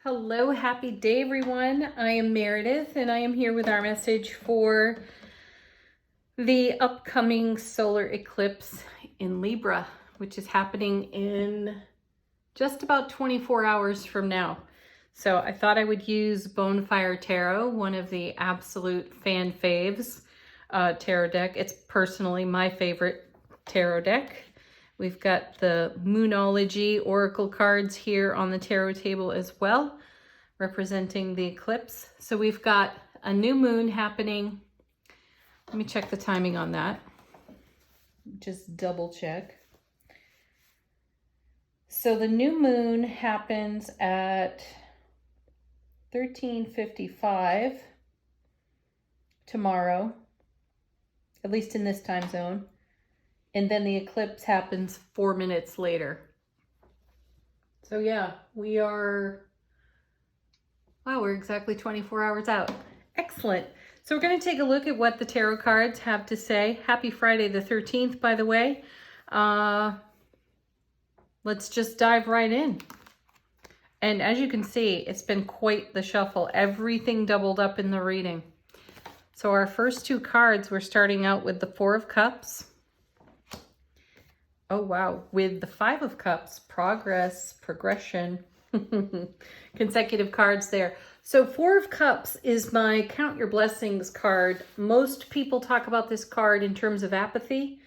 Hello, happy day everyone. I am Meredith and I am here with our message for the upcoming solar eclipse in Libra, which is happening in just about 24 hours from now. So I thought I would use Bonfire Tarot, one of the absolute fan faves tarot deck. It's personally my favorite tarot deck. We've got the Moonology Oracle cards here on the tarot table as well, representing the eclipse. So we've got a new moon happening. Let me check the timing on that. Just double check. So the new moon happens at 13:55 tomorrow, at least in this time zone. And then the eclipse happens 4 minutes later. So yeah, we're exactly 24 hours out. Excellent. So we're going to take a look at what the tarot cards have to say. Happy Friday the 13th, by the way. Let's just dive right in. And as you can see, it's been quite the shuffle. Everything doubled up in the reading. So our first two cards, we're starting out with the Four of Cups. Oh, wow. With the Five of Cups, progress, progression, consecutive cards there. So Four of Cups is my Count Your Blessings card. Most people talk about this card in terms of apathy,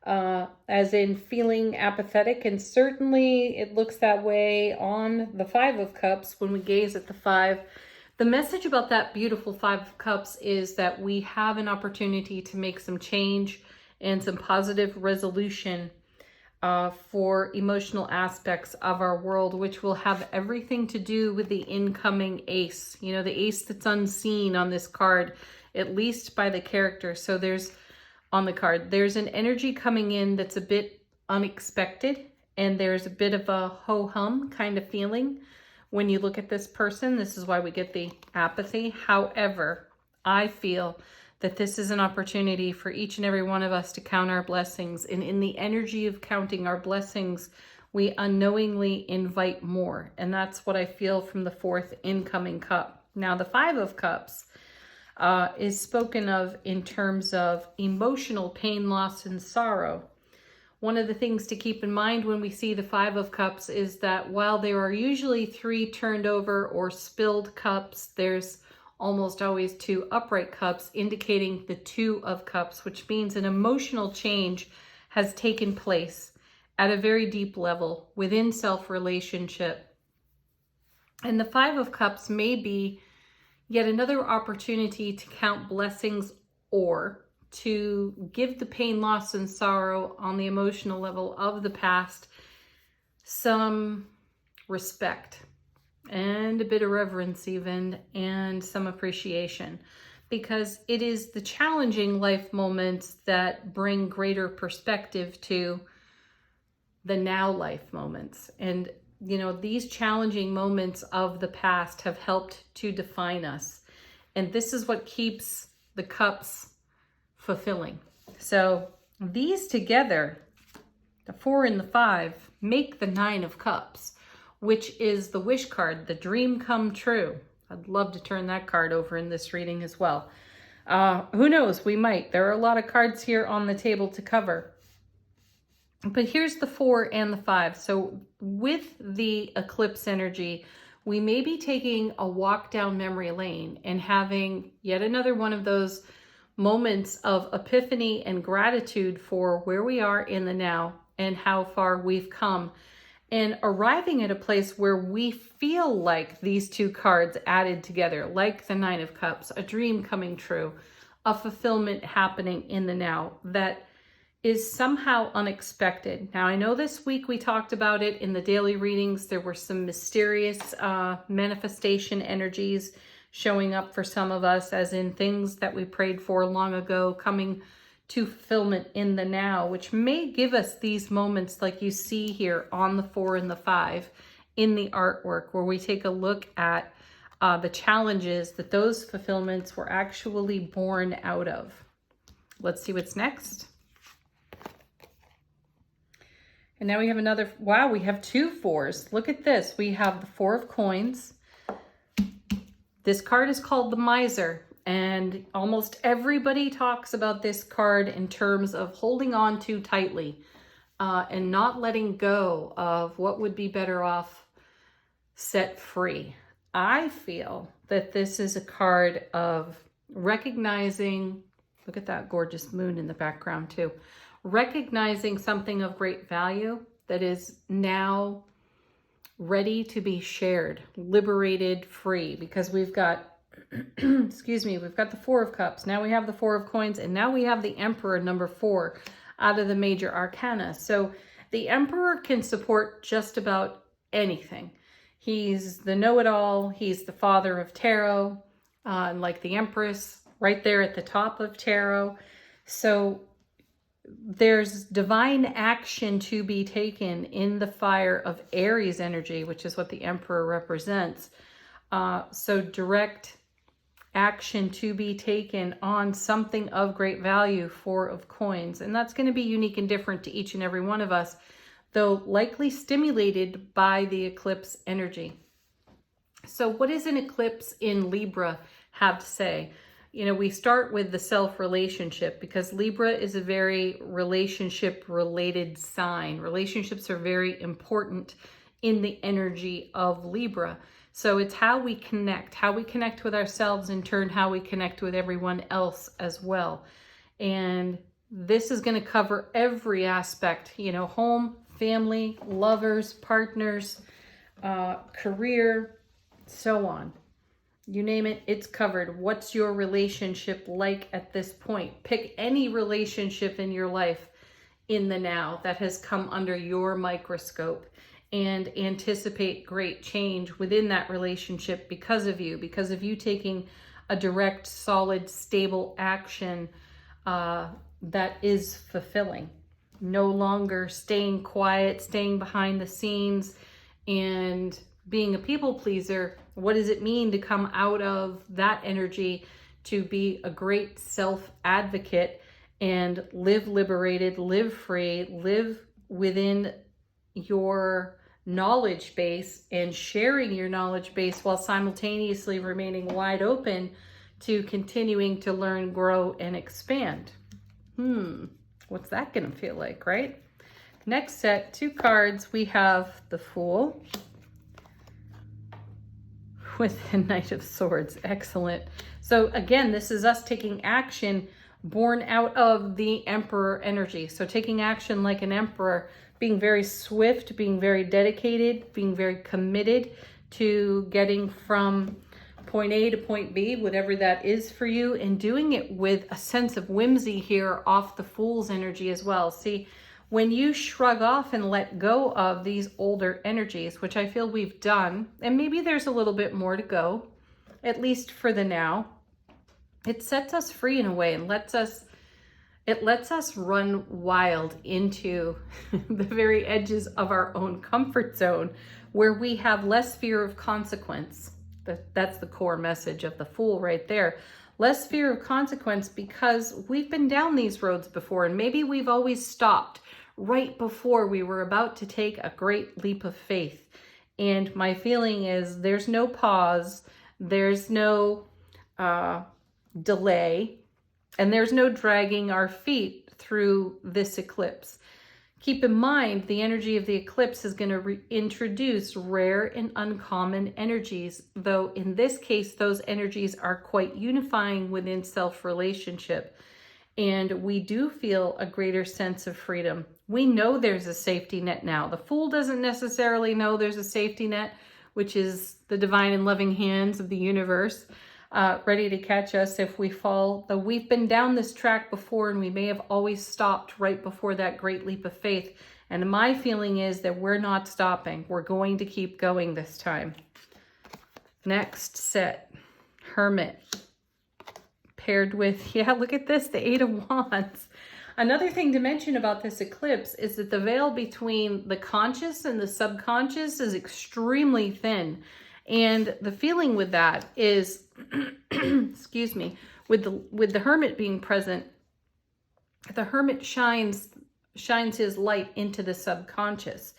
as in feeling apathetic. And certainly it looks that way on the Five of Cups when we gaze at the five. The message about that beautiful Five of Cups is that we have an opportunity to make some change and some positive resolution for emotional aspects of our world, which will have everything to do with the incoming ace. You know, the ace that's unseen on this card, at least by the character. So there's, on the card, there's an energy coming in that's a bit unexpected, and there's a bit of a ho-hum kind of feeling when you look at this person. This is why we get the apathy. However, I feel that this is an opportunity for each and every one of us to count our blessings. And in the energy of counting our blessings, we unknowingly invite more. And that's what I feel from the fourth incoming cup. Now, the Five of Cups is spoken of in terms of emotional pain, loss, and sorrow. One of the things to keep in mind when we see the Five of Cups is that while there are usually three turned over or spilled cups, there's almost always two upright cups, indicating the Two of Cups, which means an emotional change has taken place at a very deep level within self-relationship. And the Five of Cups may be yet another opportunity to count blessings or to give the pain, loss, and sorrow on the emotional level of the past some respect and a bit of reverence even, and some appreciation, because it is the challenging life moments that bring greater perspective to the now life moments. And, you know, these challenging moments of the past have helped to define us. And this is what keeps the cups fulfilling. So these together, the four and the five, make the Nine of Cups, which is the wish card, the dream come true. I'd love to turn that card over in this reading as well. Who knows, we might. There are a lot of cards here on the table to cover. But here's the four and the five. So with the eclipse energy, we may be taking a walk down memory lane and having yet another one of those moments of epiphany and gratitude for where we are in the now and how far we've come, and arriving at a place where we feel like these two cards added together, like the Nine of Cups, a dream coming true, a fulfillment happening in the now that is somehow unexpected. Now, I know this week we talked about it in the daily readings. There were some mysterious manifestation energies showing up for some of us, as in things that we prayed for long ago coming to fulfillment in the now, which may give us these moments like you see here on the four and the five in the artwork, where we take a look at the challenges that those fulfillments were actually born out of. Let's see what's next. And now we have another, wow, we have two fours. Look at this. We have the Four of Coins, This card is called the Miser, and almost everybody talks about this card in terms of holding on too tightly and not letting go of what would be better off set free. I feel that this is a card of recognizing, look at that gorgeous moon in the background too, recognizing something of great value that is now ready to be shared, liberated, free, because we've got, excuse me, we've got the Four of Cups. Now we have the Four of Coins, and now we have the Emperor, number 4, out of the major arcana. So the Emperor can support just about anything. He's the know-it-all. He's the father of tarot, like the Empress, right there at the top of tarot. So there's divine action to be taken in the fire of Aries energy, which is what the Emperor represents. So direct action to be taken on something of great value, Four of Coins. And that's going to be unique and different to each and every one of us, though likely stimulated by the eclipse energy. So what does an eclipse in Libra have to say? You know, we start with the self-relationship, because Libra is a very relationship-related sign. Relationships are very important in the energy of Libra. So it's how we connect with ourselves, in turn, how we connect with everyone else as well. And this is going to cover every aspect, you know, home, family, lovers, partners, career, so on. You name it, it's covered. What's your relationship like at this point? Pick any relationship in your life in the now that has come under your microscope, and anticipate great change within that relationship because of you taking a direct, solid, stable action that is fulfilling. No longer staying quiet, staying behind the scenes, and being a people pleaser. What does it mean to come out of that energy to be a great self-advocate and live liberated, live free, live within your knowledge base and sharing your knowledge base while simultaneously remaining wide open to continuing to learn, grow, and expand? What's that going to feel like, right? Next set, 2 cards, we have the Fool with the Knight of Swords. Excellent. So again, this is us taking action born out of the Emperor energy. So taking action like an emperor, being very swift, being very dedicated, being very committed to getting from point A to point B, whatever that is for you, and doing it with a sense of whimsy here off the Fool's energy as well. See, when you shrug off and let go of these older energies, which I feel we've done, and maybe there's a little bit more to go, at least for the now, it sets us free in a way and it lets us run wild into the very edges of our own comfort zone, where we have less fear of consequence. That's the core message of the Fool right there. Less fear of consequence, because we've been down these roads before, and maybe we've always stopped right before we were about to take a great leap of faith. And my feeling is there's no pause, there's no delay, and there's no dragging our feet through this eclipse. Keep in mind, the energy of the eclipse is going to introduce rare and uncommon energies, though in this case, those energies are quite unifying within self-relationship. And we do feel a greater sense of freedom. We know there's a safety net now. The Fool doesn't necessarily know there's a safety net, which is the divine and loving hands of the universe, ready to catch us if we fall. Though we've been down this track before, and we may have always stopped right before that great leap of faith. And my feeling is that we're not stopping. We're going to keep going this time. Next set, Hermit. Paired with, yeah, look at this, the 8 of Wands. Another thing to mention about this eclipse is that the veil between the conscious and the subconscious is extremely thin. And the feeling with that is, excuse me, with the Hermit being present, the Hermit shines his light into the subconscious.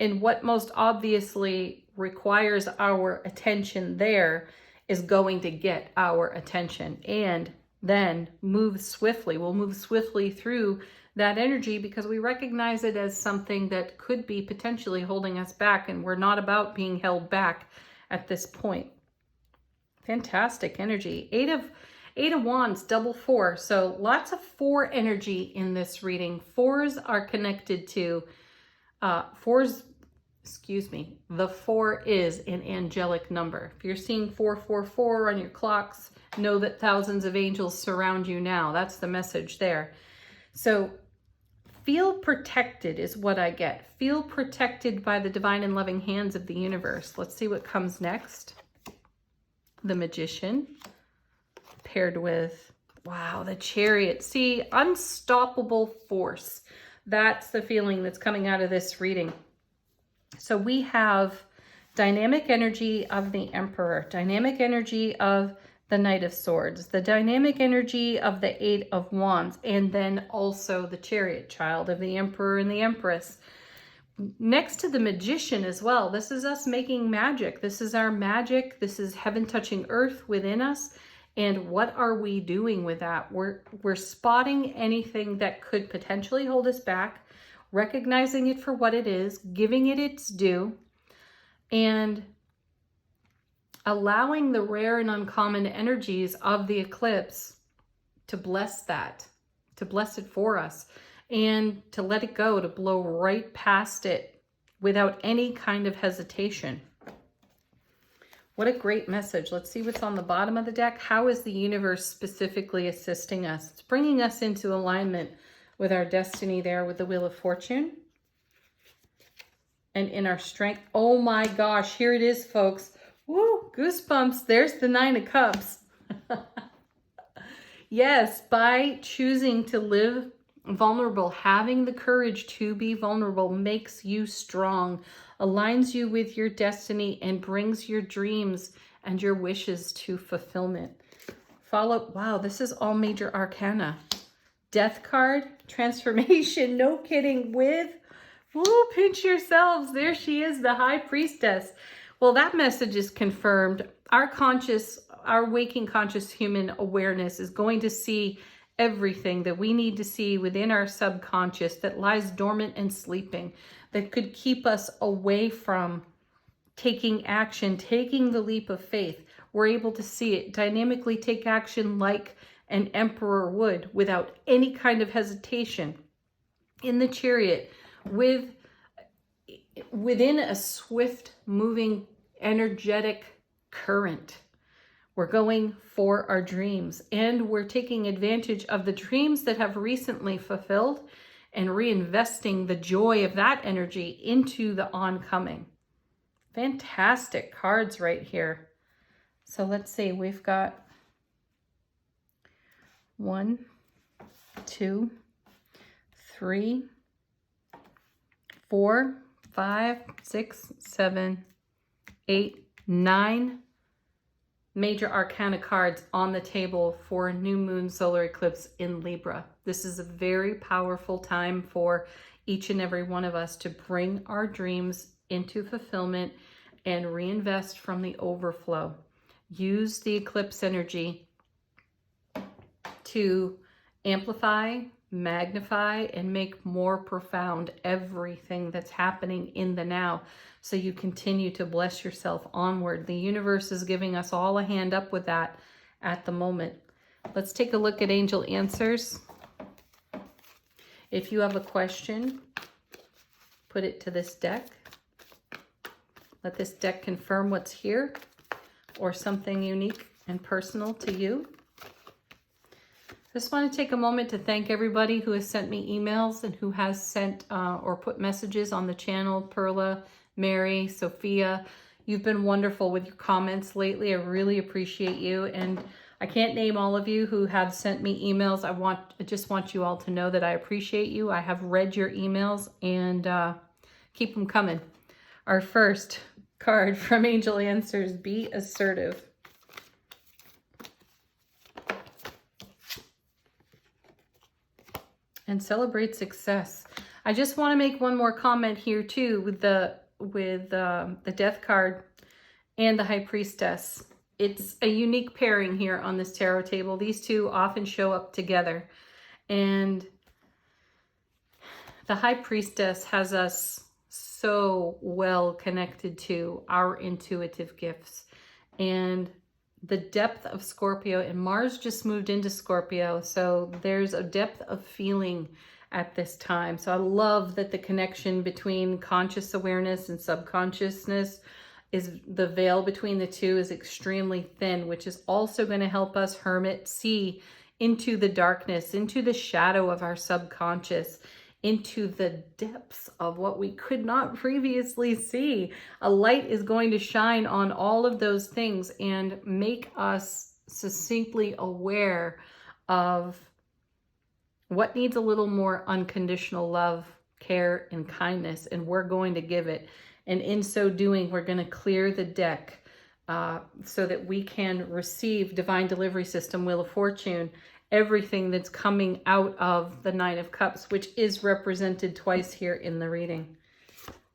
And what most obviously requires our attention there is going to get our attention, and then move swiftly. We'll move swiftly through that energy because we recognize it as something that could be potentially holding us back, and we're not about being held back at this point. Fantastic energy. Eight of Wands, double 4. So lots of 4 energy in this reading. 4s are connected to, the 4 is an angelic number. If you're seeing 444 on your clocks, know that thousands of angels surround you now. That's the message there. So feel protected is what I get. Feel protected by the divine and loving hands of the universe. Let's see what comes next. The Magician, paired with, wow, the Chariot. See, unstoppable force. That's the feeling that's coming out of this reading. So we have dynamic energy of the Emperor, dynamic energy of the Knight of Swords, the dynamic energy of the 8 of Wands, and then also the Chariot child of the Emperor and the Empress. Next to the Magician as well, this is us making magic. This is our magic. This is heaven touching earth within us. And what are we doing with that? We're spotting anything that could potentially hold us back, recognizing it for what it is, giving it its due, and allowing the rare and uncommon energies of the eclipse to bless that, to bless it for us, and to let it go, to blow right past it without any kind of hesitation. What a great message. Let's see what's on the bottom of the deck. How is the universe specifically assisting us? It's bringing us into alignment with our destiny there with the Wheel of Fortune. And in our strength. Oh my gosh, here it is, folks. Woo, goosebumps. There's the 9 of Cups. Yes, by choosing to live vulnerable, having the courage to be vulnerable makes you strong, aligns you with your destiny, and brings your dreams and your wishes to fulfillment. Wow, this is all major arcana. Death card, transformation, no kidding, with, woo, pinch yourselves. There she is, the High Priestess. Well, that message is confirmed. Our waking conscious human awareness is going to see everything that we need to see within our subconscious that lies dormant and sleeping, that could keep us away from taking action, taking the leap of faith. We're able to see it, dynamically take action like an emperor would, without any kind of hesitation. In the Chariot, within a swift moving energetic current. We're going for our dreams, and we're taking advantage of the dreams that have recently fulfilled and reinvesting the joy of that energy into the oncoming. Fantastic cards right here. So let's see, we've got 1, 2, 3, 4, 5, 6, 7, 8, 9 major arcana cards on the table for new moon solar eclipse in Libra. This is a very powerful time for each and every one of us to bring our dreams into fulfillment and reinvest from the overflow. Use the eclipse energy to amplify, magnify, and make more profound everything that's happening in the now, so you continue to bless yourself onward. The universe is giving us all a hand up with that at the moment. Let's take a look at angel answers. If you have a question, put it to this deck. Let this deck confirm what's here or something unique and personal to you. Just want to take a moment to thank everybody who has sent me emails and who has sent or put messages on the channel. Perla, Mary, Sophia, you've been wonderful with your comments lately. I really appreciate you. And I can't name all of you who have sent me emails. I just want you all to know that I appreciate you. I have read your emails, and keep them coming. Our first card from Angel Answers, be assertive. And celebrate success. I just want to make one more comment here too with the Death card and the High Priestess. it's a unique pairing here on this tarot table. These two often show up together. And the High Priestess has us so well connected to our intuitive gifts. And the depth of Scorpio, and Mars just moved into Scorpio. So there's a depth of feeling at this time. So I love that the connection between conscious awareness and subconsciousness is, the veil between the two is extremely thin, which is also going to help us hermit see into the darkness, into the shadow of our subconscious, into the depths of what we could not previously see. A light is going to shine on all of those things and make us succinctly aware of what needs a little more unconditional love, care, and kindness, and we're going to give it. And in so doing, we're going to clear the deck so that we can receive Divine Delivery System, Wheel of Fortune, everything that's coming out of the Nine of Cups, which is represented twice here in the reading.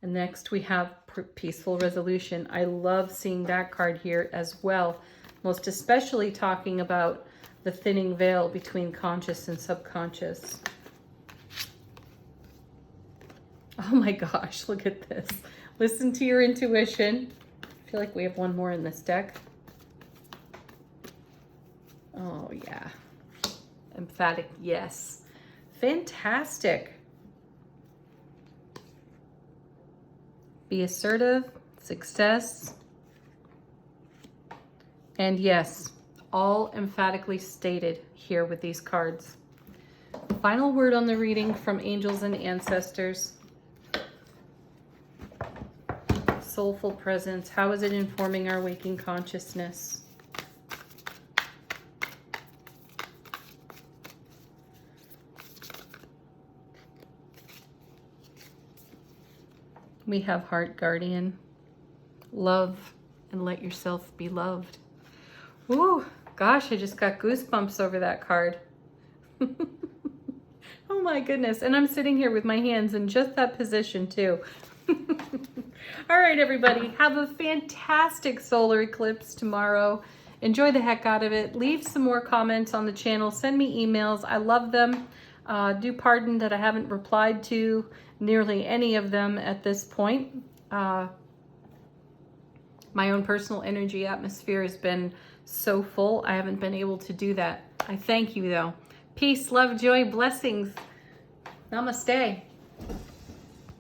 And next we have Peaceful Resolution. I love seeing that card here as well, most especially talking about the thinning veil between conscious and subconscious. Oh my gosh, look at this. Listen to your intuition. I feel like we have one more in this deck. Oh yeah. Emphatic yes. Fantastic. Be assertive, success, and yes, all emphatically stated here with these cards. Final word on the reading from angels and ancestors. Soulful presence. How is it informing our waking consciousness? We have Heart Guardian. Love and let yourself be loved. Ooh, gosh, I just got goosebumps over that card. Oh my goodness. And I'm sitting here with my hands in just that position too. All right, everybody, have a fantastic solar eclipse tomorrow. Enjoy the heck out of it. Leave some more comments on the channel. Send me emails. I love them. Do pardon that I haven't replied to nearly any of them at this point. My own personal energy atmosphere has been so full, I haven't been able to do that. I thank you, though. Peace, love, joy, blessings. Namaste.